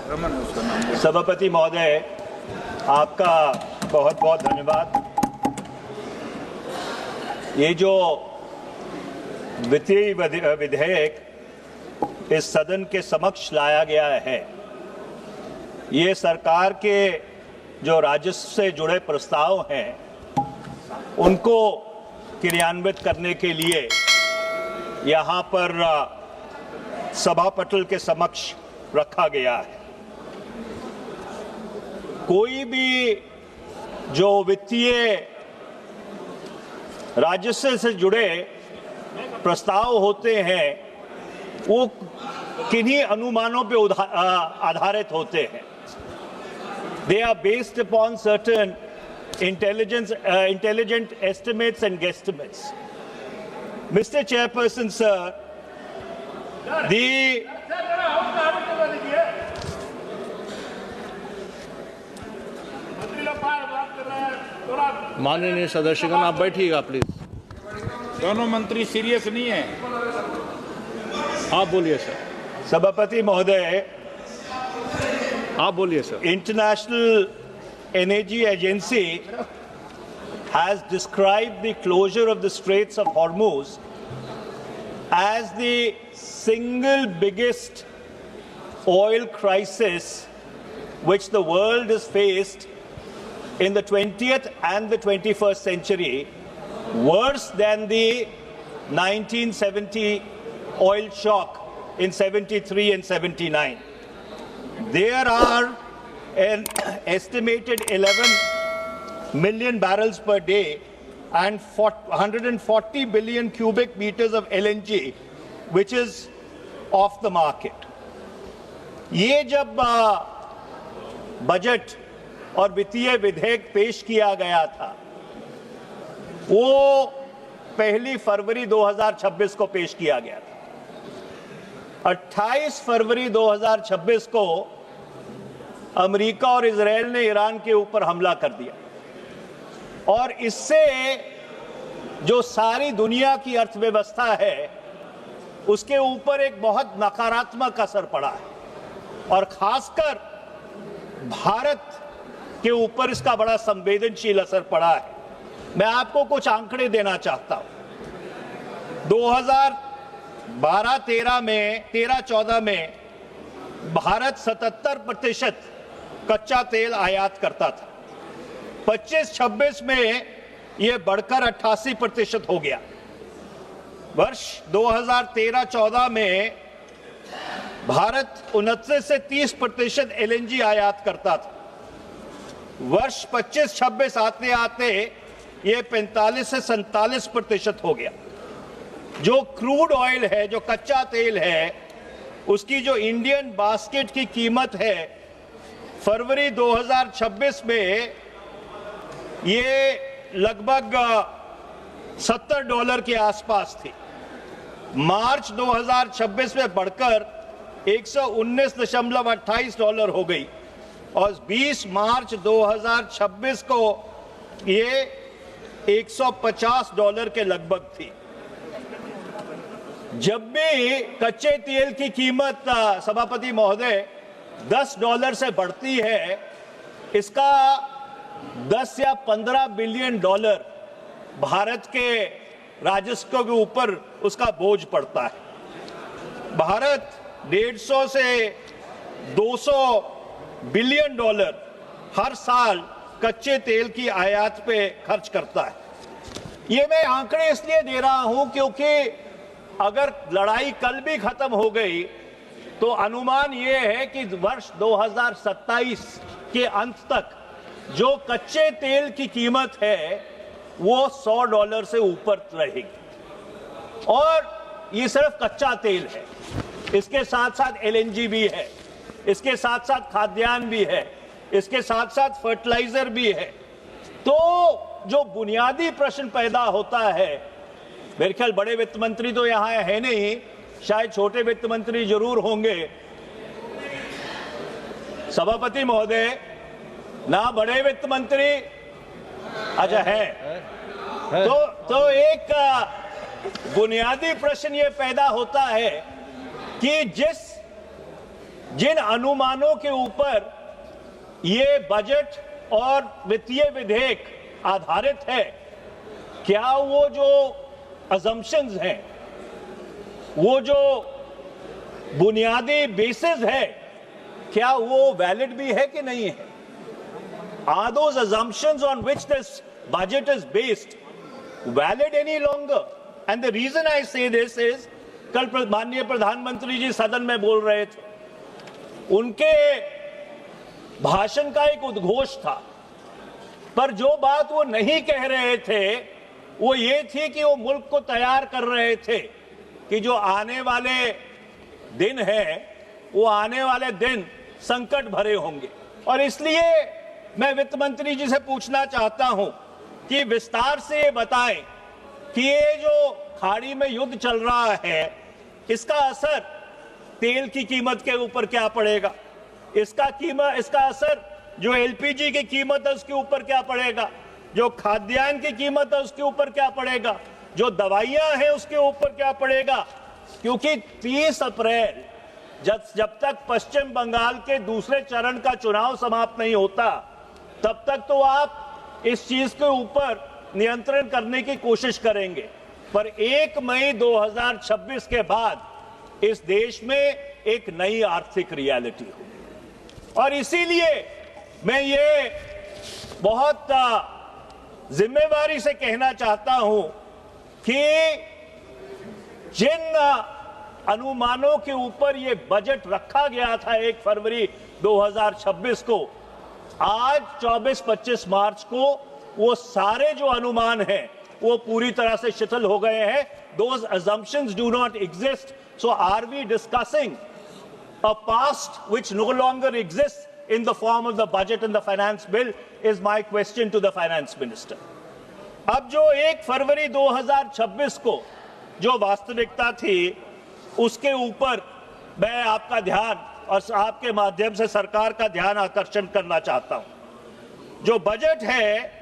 सभापति महोदय, आपका बहुत बहुत धन्यवाद। ये जो वित्तीय विधेयक इस सदन के समक्ष लाया गया है, ये सरकार के जो राजस्व से जुड़े प्रस्ताव हैं उनको क्रियान्वित करने के लिए यहाँ पर सभापटल के समक्ष रखा गया है। कोई भी जो वित्तीय राजस्व से जुड़े प्रस्ताव होते हैं वो किन्हीं अनुमानों पे आधारित होते हैं। They are based upon certain intelligent estimates and guesstimates. Mr. Chairperson, sir, the माननीय सदस्यगण, आप बैठिएगा प्लीज। दोनों मंत्री सीरियस नहीं है। आप बोलिए सर। सभापति महोदय, आप बोलिए sir. International Energy Agency has described the closure of the Straits of Hormuz as the single biggest oil crisis which the world has faced in the 20th and the 21st century, worse than the 1970 oil shock in 73 and 79. There are an estimated 11 million barrels per day and 140 billion cubic meters of LNG, which is off the market. ये जब budget और वित्तीय विधेयक पेश किया गया था, वो 1 फरवरी 2026 को पेश किया गया था। 28 फरवरी 2026 को अमेरिका और इजराइल ने ईरान के ऊपर हमला कर दिया और इससे जो सारी दुनिया की अर्थव्यवस्था है उसके ऊपर एक बहुत नकारात्मक असर पड़ा है और खासकर भारत के ऊपर इसका बड़ा संवेदनशील असर पड़ा है। मैं आपको कुछ आंकड़े देना चाहता हूं। 2012-13 में 13-14 में भारत 77% कच्चा तेल आयात करता था। 25-26 में यह बढ़कर 88% हो गया। वर्ष 2013-14 में भारत 29 से 30% एलएनजी आयात करता था। वर्ष 25-26 आते आते ये 45 से 47% हो गया। जो क्रूड ऑयल है, जो कच्चा तेल है, उसकी जो इंडियन बास्केट की कीमत है फरवरी 2026 में ये लगभग $70 के आसपास थी। मार्च 2026 में बढ़कर $119.28 हो गई और 20 मार्च 2026 को ये $150 के लगभग थी। जब भी कच्चे तेल की कीमत सभापति महोदय $10 से बढ़ती है, इसका 10 या 15 बिलियन डॉलर भारत के राजस्व के ऊपर उसका बोझ पड़ता है। भारत 150 से 200 बिलियन डॉलर हर साल कच्चे तेल की आयात पे खर्च करता है। ये मैं आंकड़े इसलिए दे रहा हूं क्योंकि अगर लड़ाई कल भी खत्म हो गई तो अनुमान ये है कि वर्ष 2027 के अंत तक जो कच्चे तेल की कीमत है वो $100 से ऊपर रहेगी। और ये सिर्फ कच्चा तेल है, इसके साथ साथ एलएनजी भी है, इसके साथ साथ खाद्यान्न भी है, इसके साथ साथ फर्टिलाइजर भी है। तो जो बुनियादी प्रश्न पैदा होता है, मेरे ख्याल बड़े वित्त मंत्री तो यहाँ है नहीं, शायद छोटे वित्त मंत्री जरूर होंगे। सभापति महोदय, ना बड़े वित्त मंत्री अच्छा है तो एक बुनियादी प्रश्न ये पैदा होता है कि जिस जिन अनुमानों के ऊपर ये बजट और वित्तीय विधेयक आधारित है, क्या वो जो अजम्पशंस हैं, वो जो बुनियादी बेसिस है, क्या वो वैलिड भी है कि नहीं है? Are those assumptions on which this budget is based valid any longer? And the reason I say this is, कल माननीय प्रधानमंत्री जी सदन में बोल रहे थे, उनके भाषण का एक उद्घोष था, पर जो बात वो नहीं कह रहे थे वो ये थी कि वो मुल्क को तैयार कर रहे थे कि जो आने वाले दिन है वो आने वाले दिन संकट भरे होंगे। और इसलिए मैं वित्त मंत्री जी से पूछना चाहता हूं कि विस्तार से ये बताएं कि ये जो खाड़ी में युद्ध चल रहा है, इसका असर तेल की कीमत के ऊपर क्या पड़ेगा, इसका असर जो एलपीजी की कीमत है उसके ऊपर क्या पड़ेगा, जो खाद्यान्न की कीमत है उसके ऊपर क्या पड़ेगा, जो दवाइयां हैं उसके ऊपर क्या पड़ेगा। क्योंकि 30 अप्रैल जब तक पश्चिम बंगाल के दूसरे चरण का चुनाव समाप्त नहीं होता, तब तक तो आप इस चीज के ऊपर नियंत्रण करने की कोशिश करेंगे, पर 1 मई 2026 के बाद इस देश में एक नई आर्थिक रियलिटी होगी। और इसीलिए मैं ये बहुत जिम्मेवारी से कहना चाहता हूं कि जिन अनुमानों के ऊपर ये बजट रखा गया था 1 फरवरी 2026 को, आज 24-25 मार्च को वो सारे जो अनुमान हैं वो पूरी तरह से शिथिल हो गए हैं। Those assumptions do not exist. So are we discussing a past which no longer exists in the form of the budget and the finance bill is my question to the finance minister. अब जो 1 फरवरी 2026 को जो वास्तविकता थी उसके ऊपर मैं आपका ध्यान और आपके माध्यम से सरकार का ध्यान आकर्षण करना चाहता हूं। जो बजट है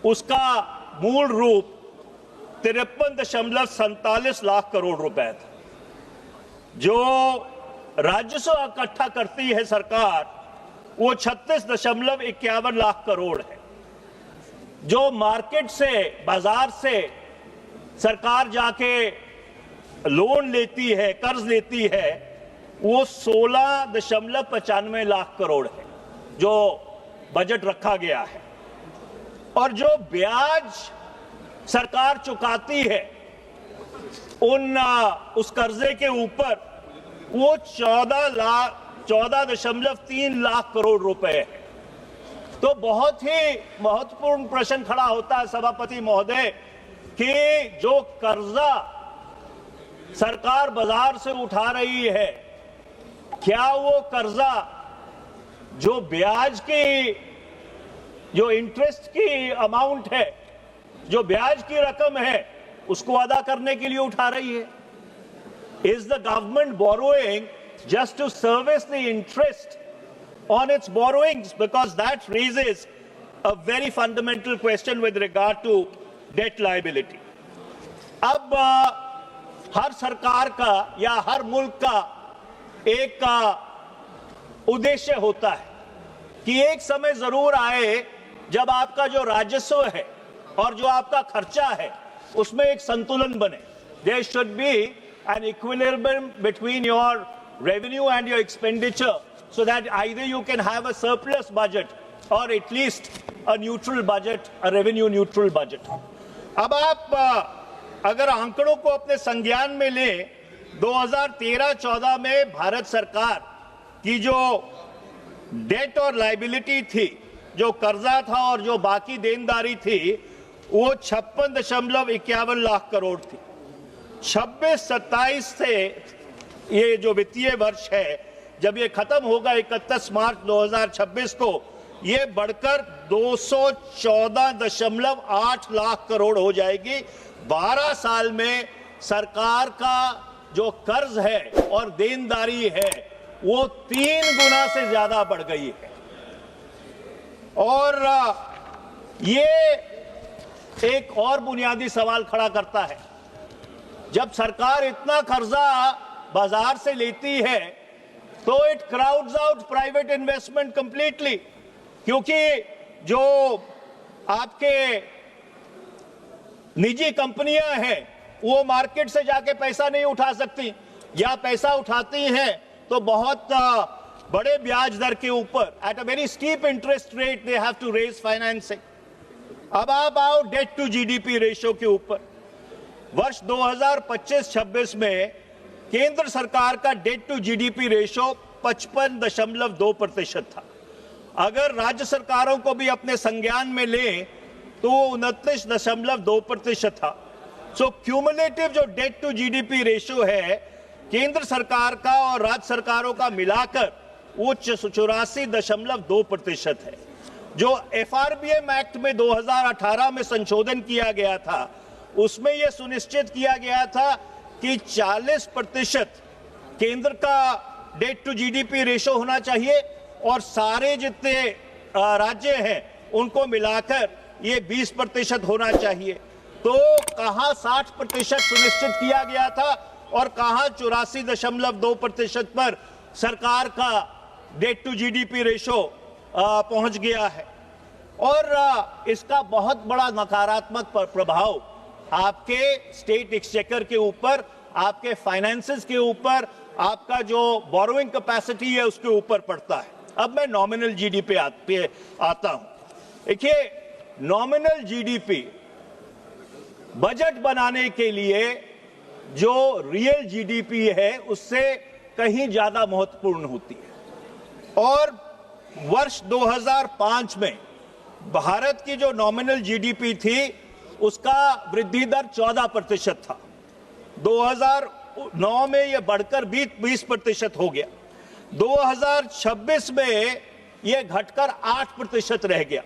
उसका मूल रूप 53.47 लाख करोड़ रुपए था। जो राजस्व इकट्ठा करती है सरकार वो 36.51 लाख करोड़ है। जो मार्केट से, बाजार से सरकार जाके लोन लेती है, कर्ज लेती है, वो 16.95 लाख करोड़ है जो बजट रखा गया है। और जो ब्याज सरकार चुकाती है उस कर्जे के ऊपर वो 14.3 लाख करोड़ रुपए है। तो बहुत ही महत्वपूर्ण प्रश्न खड़ा होता है सभापति महोदय कि जो कर्जा सरकार बाजार से उठा रही है, क्या वो कर्जा जो ब्याज की, जो इंटरेस्ट की अमाउंट है, जो ब्याज की रकम है, उसको अदा करने के लिए उठा रही है? Is the government borrowing just to service the interest on its borrowings? Because that raises a very fundamental question with regard to debt liability. अब हर सरकार का या हर मुल्क का एक उद्देश्य होता है कि एक समय जरूर आए जब आपका जो राजस्व है और जो आपका खर्चा है उसमें एक संतुलन बने। There should be an equilibrium between your revenue and your expenditure so that either you can have a surplus budget or at least a neutral budget, a revenue neutral budget. अब आप अगर आंकड़ों को अपने संज्ञान में लें, 2013-14 में भारत सरकार की जो डेट और लाइबिलिटी थी, जो कर्जा था और जो बाकी देनदारी थी, वो 56.51 लाख करोड़ थी। 26-27 से ये जो वित्तीय वर्ष है, जब ये खत्म होगा 31 मार्च 2026 को, ये बढ़कर 214.8 लाख करोड़ हो जाएगी। 12 साल में सरकार का जो कर्ज है और देनदारी है वो 3 गुना से ज्यादा बढ़ गई है। और ये एक और बुनियादी सवाल खड़ा करता है, जब सरकार इतना कर्जा बाजार से लेती है तो it crowds out private investment completely, क्योंकि जो आपके निजी कंपनियां हैं वो मार्केट से जाके पैसा नहीं उठा सकती, या पैसा उठाती हैं तो बहुत बड़े ब्याज दर के ऊपर, at a very steep interest rate they have to raise financing. अब आप आओ डेट टू जीडीपी रेशियो के ऊपर। वर्ष 2025-26 में केंद्र सरकार का डेट टू जीडीपी रेशियो 55.2% था। अगर राज्य सरकारों को भी अपने संज्ञान में लें तो 29.2% था। सो क्यूमुलेटिव जो डेट टू जीडीपी रेशियो है केंद्र सरकार का और राज्य सरकारों का मिलाकर वो 84.2% है। जो एफआरबीएम एक्ट में 2018 में संशोधन किया गया था उसमें यह सुनिश्चित किया गया था कि 40% केंद्र का डेट टू जीडीपी रेशियो होना चाहिए और सारे जितने राज्य हैं उनको मिलाकर ये 20% होना चाहिए। तो कहां 60% सुनिश्चित किया गया था और कहां 84.2% पर सरकार का डेट टू जीडीपी रेशियो पहुंच गया है। और इसका बहुत बड़ा नकारात्मक प्रभाव आपके स्टेट एक्सचेकर के ऊपर, आपके फाइनेंसेस के ऊपर, आपका जो बोरोइंग कैपेसिटी है उसके ऊपर पड़ता है। अब मैं नॉमिनल जीडीपी पे आता हूं। देखिए, नॉमिनल जीडीपी बजट बनाने के लिए जो रियल जीडीपी है उससे कहीं ज्यादा महत्वपूर्ण होती है। और वर्ष 2005 में भारत की जो नॉमिनल जीडीपी थी उसका वृद्धि दर 14% था। 2009 में यह बढ़कर 20% हो गया। 2026 में यह घटकर 8% रह गया।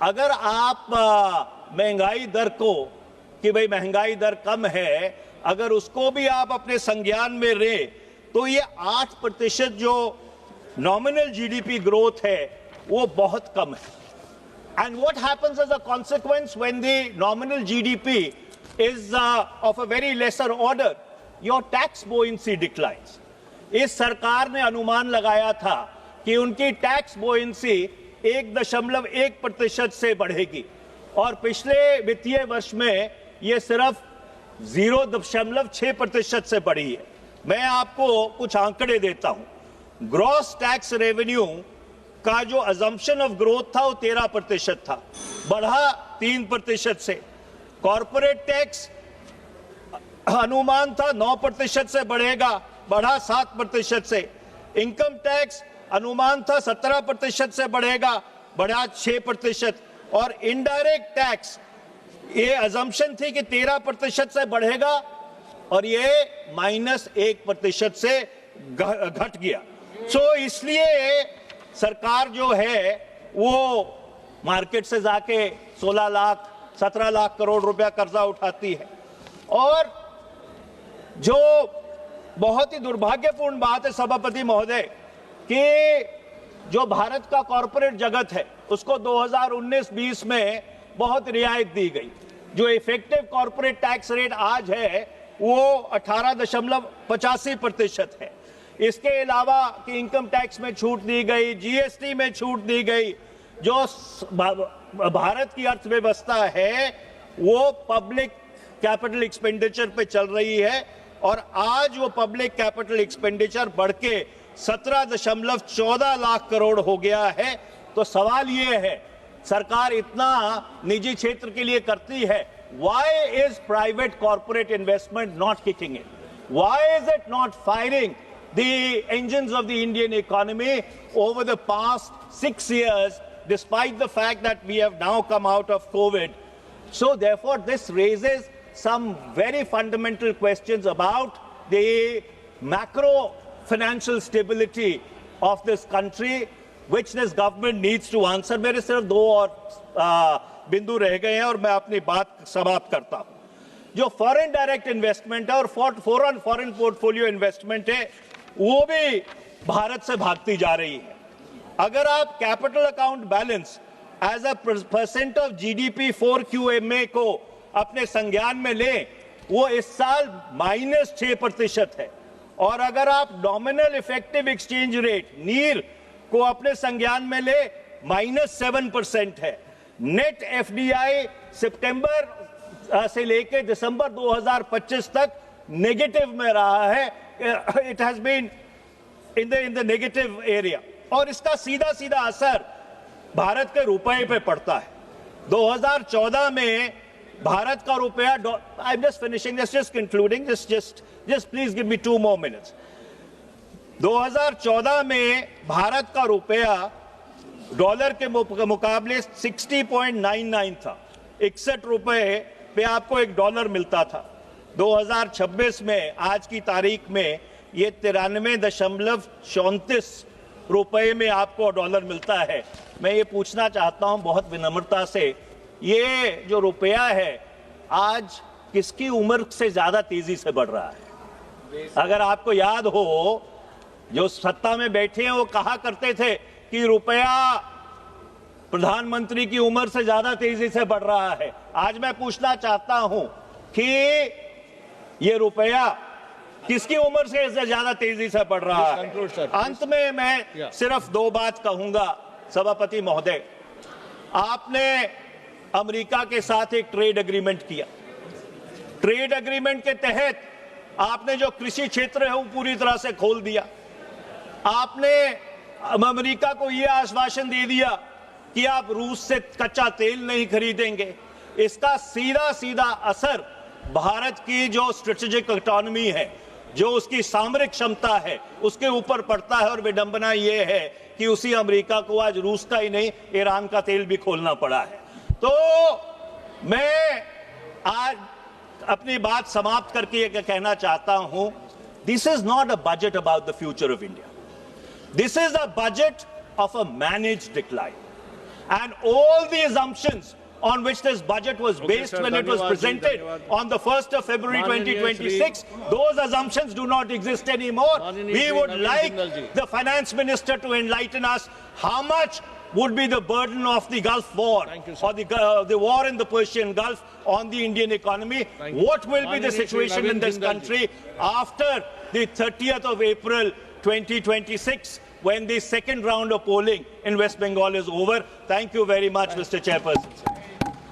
अगर आप महंगाई दर को, कि भाई महंगाई दर कम है, अगर उसको भी आप अपने संज्ञान में ले तो ये 8% जो नॉमिनल जीडीपी ग्रोथ है वो बहुत कम है। And what happens as a consequence when the nominal GDP is of a very lesser order, your tax buoyancy declines. इस सरकार ने अनुमान लगाया था कि उनकी टैक्स बोइंसी 1.1% से बढ़ेगी और पिछले वित्तीय वर्ष में यह सिर्फ 0.6% से बढ़ी है। मैं आपको कुछ आंकड़े देता हूं। ग्रॉस टैक्स रेवेन्यू का जो अजम्पशन ऑफ ग्रोथ था वो 13% था, बढ़ा 3% से। कॉर्पोरेट टैक्स अनुमान था 9% से बढ़ेगा, बढ़ा 7% से। इनकम टैक्स अनुमान था 17% से बढ़ेगा, बढ़ा 6%। और इनडायरेक्ट टैक्स ये अजम्पशन थी कि 13% से बढ़ेगा और ये -1% से घट गया। सो इसलिए सरकार जो है वो मार्केट से जाके 16 लाख 17 लाख करोड़ रुपया कर्जा उठाती है। और जो बहुत ही दुर्भाग्यपूर्ण बात है सभापति महोदय कि जो भारत का कॉरपोरेट जगत है उसको 2019-20 में बहुत रियायत दी गई। जो इफेक्टिव कॉरपोरेट टैक्स रेट आज है वो 18.85% है। इसके अलावा कि इनकम टैक्स में छूट दी गई, जीएसटी में छूट दी गई। जो भारत की अर्थव्यवस्था है वो पब्लिक कैपिटल एक्सपेंडिचर पे चल रही है और आज वो पब्लिक कैपिटल एक्सपेंडिचर बढ़ के 17.14 लाख करोड़ हो गया है। तो सवाल ये है, सरकार इतना निजी क्षेत्र के लिए करती है, why is private corporate investment not kicking in? Why is it not firing the engines of the Indian economy over the past 6 years, despite the fact that we have now come out of COVID? So therefore, this raises some very fundamental questions about the macro financial stability of this country, which this government needs to answer. मेरे सिर्फ 2 और बिंदु रह गए हैं और मैं अपनी बात समाप्त करता हूं। जो फॉरेन डायरेक्ट इन्वेस्टमेंट है और फॉरेन पोर्टफोलियो इन्वेस्टमेंट है वो भी भारत से भागती जा रही है। अगर आप capital account balance as a % of GDP 4QMA को अपने संज्ञान में लें, वो इस साल -6% है और अगर आप नॉमिनल इफेक्टिव एक्सचेंज रेट नीर को अपने संज्ञान में ले -7% है। नेट एफडीआई सितंबर से लेकर दिसंबर 2025 तक नेगेटिव में रहा है। It has been in the negative area और इसका सीधा सीधा असर भारत के रुपए पे पड़ता है। 2014 में भारत का रुपया, I am just finishing, just concluding, just please give me 2 more minutes। 2014 में भारत का रुपया डॉलर के मुकाबले 60.99 था। 61 रुपए पे आपको $1 मिलता था। 2026 में आज की तारीख में ये 93.34 रुपए में आपको $1 मिलता है। मैं ये पूछना चाहता हूं बहुत विनम्रता से, ये जो रुपया है आज किसकी उम्र से ज्यादा तेजी से बढ़ रहा है? अगर आपको याद हो, जो सत्ता में बैठे हैं वो कहा करते थे कि रुपया प्रधानमंत्री की उम्र से ज्यादा तेजी से बढ़ रहा है। आज मैं पूछना चाहता हूं कि ये रुपया किसकी उम्र से ज्यादा तेजी से बढ़ रहा है? अंत में मैं सिर्फ 2 बात कहूंगा सभापति महोदय। आपने अमेरिका के साथ एक ट्रेड एग्रीमेंट किया। ट्रेड एग्रीमेंट के तहत आपने जो कृषि क्षेत्र है वो पूरी तरह से खोल दिया। आपने अमेरिका को यह आश्वासन दे दिया कि आप रूस से कच्चा तेल नहीं खरीदेंगे। इसका सीधा सीधा असर भारत की जो स्ट्रेटेजिक इकोनॉमी है, जो उसकी सामरिक क्षमता है, उसके ऊपर पड़ता है। और विडंबना यह है कि उसी अमेरिका को आज रूस का ही नहीं ईरान का तेल भी खोलना पड़ा है। तो मैं आज अपनी बात समाप्त करके ये कहना चाहता हूं, this is not a budget about the future of India. This is a budget of a managed decline and all the assumptions on which this budget was based when it was presented on the 1st of February 2026, those assumptions do not exist anymore. We would like the finance minister to enlighten us how much would be the burden of the Gulf War or the war in the Persian Gulf on the Indian economy. What will be the situation in this country after the 30th of April 2026 when the second round of polling in West Bengal is over? Thank you very much, Mr. Chairperson.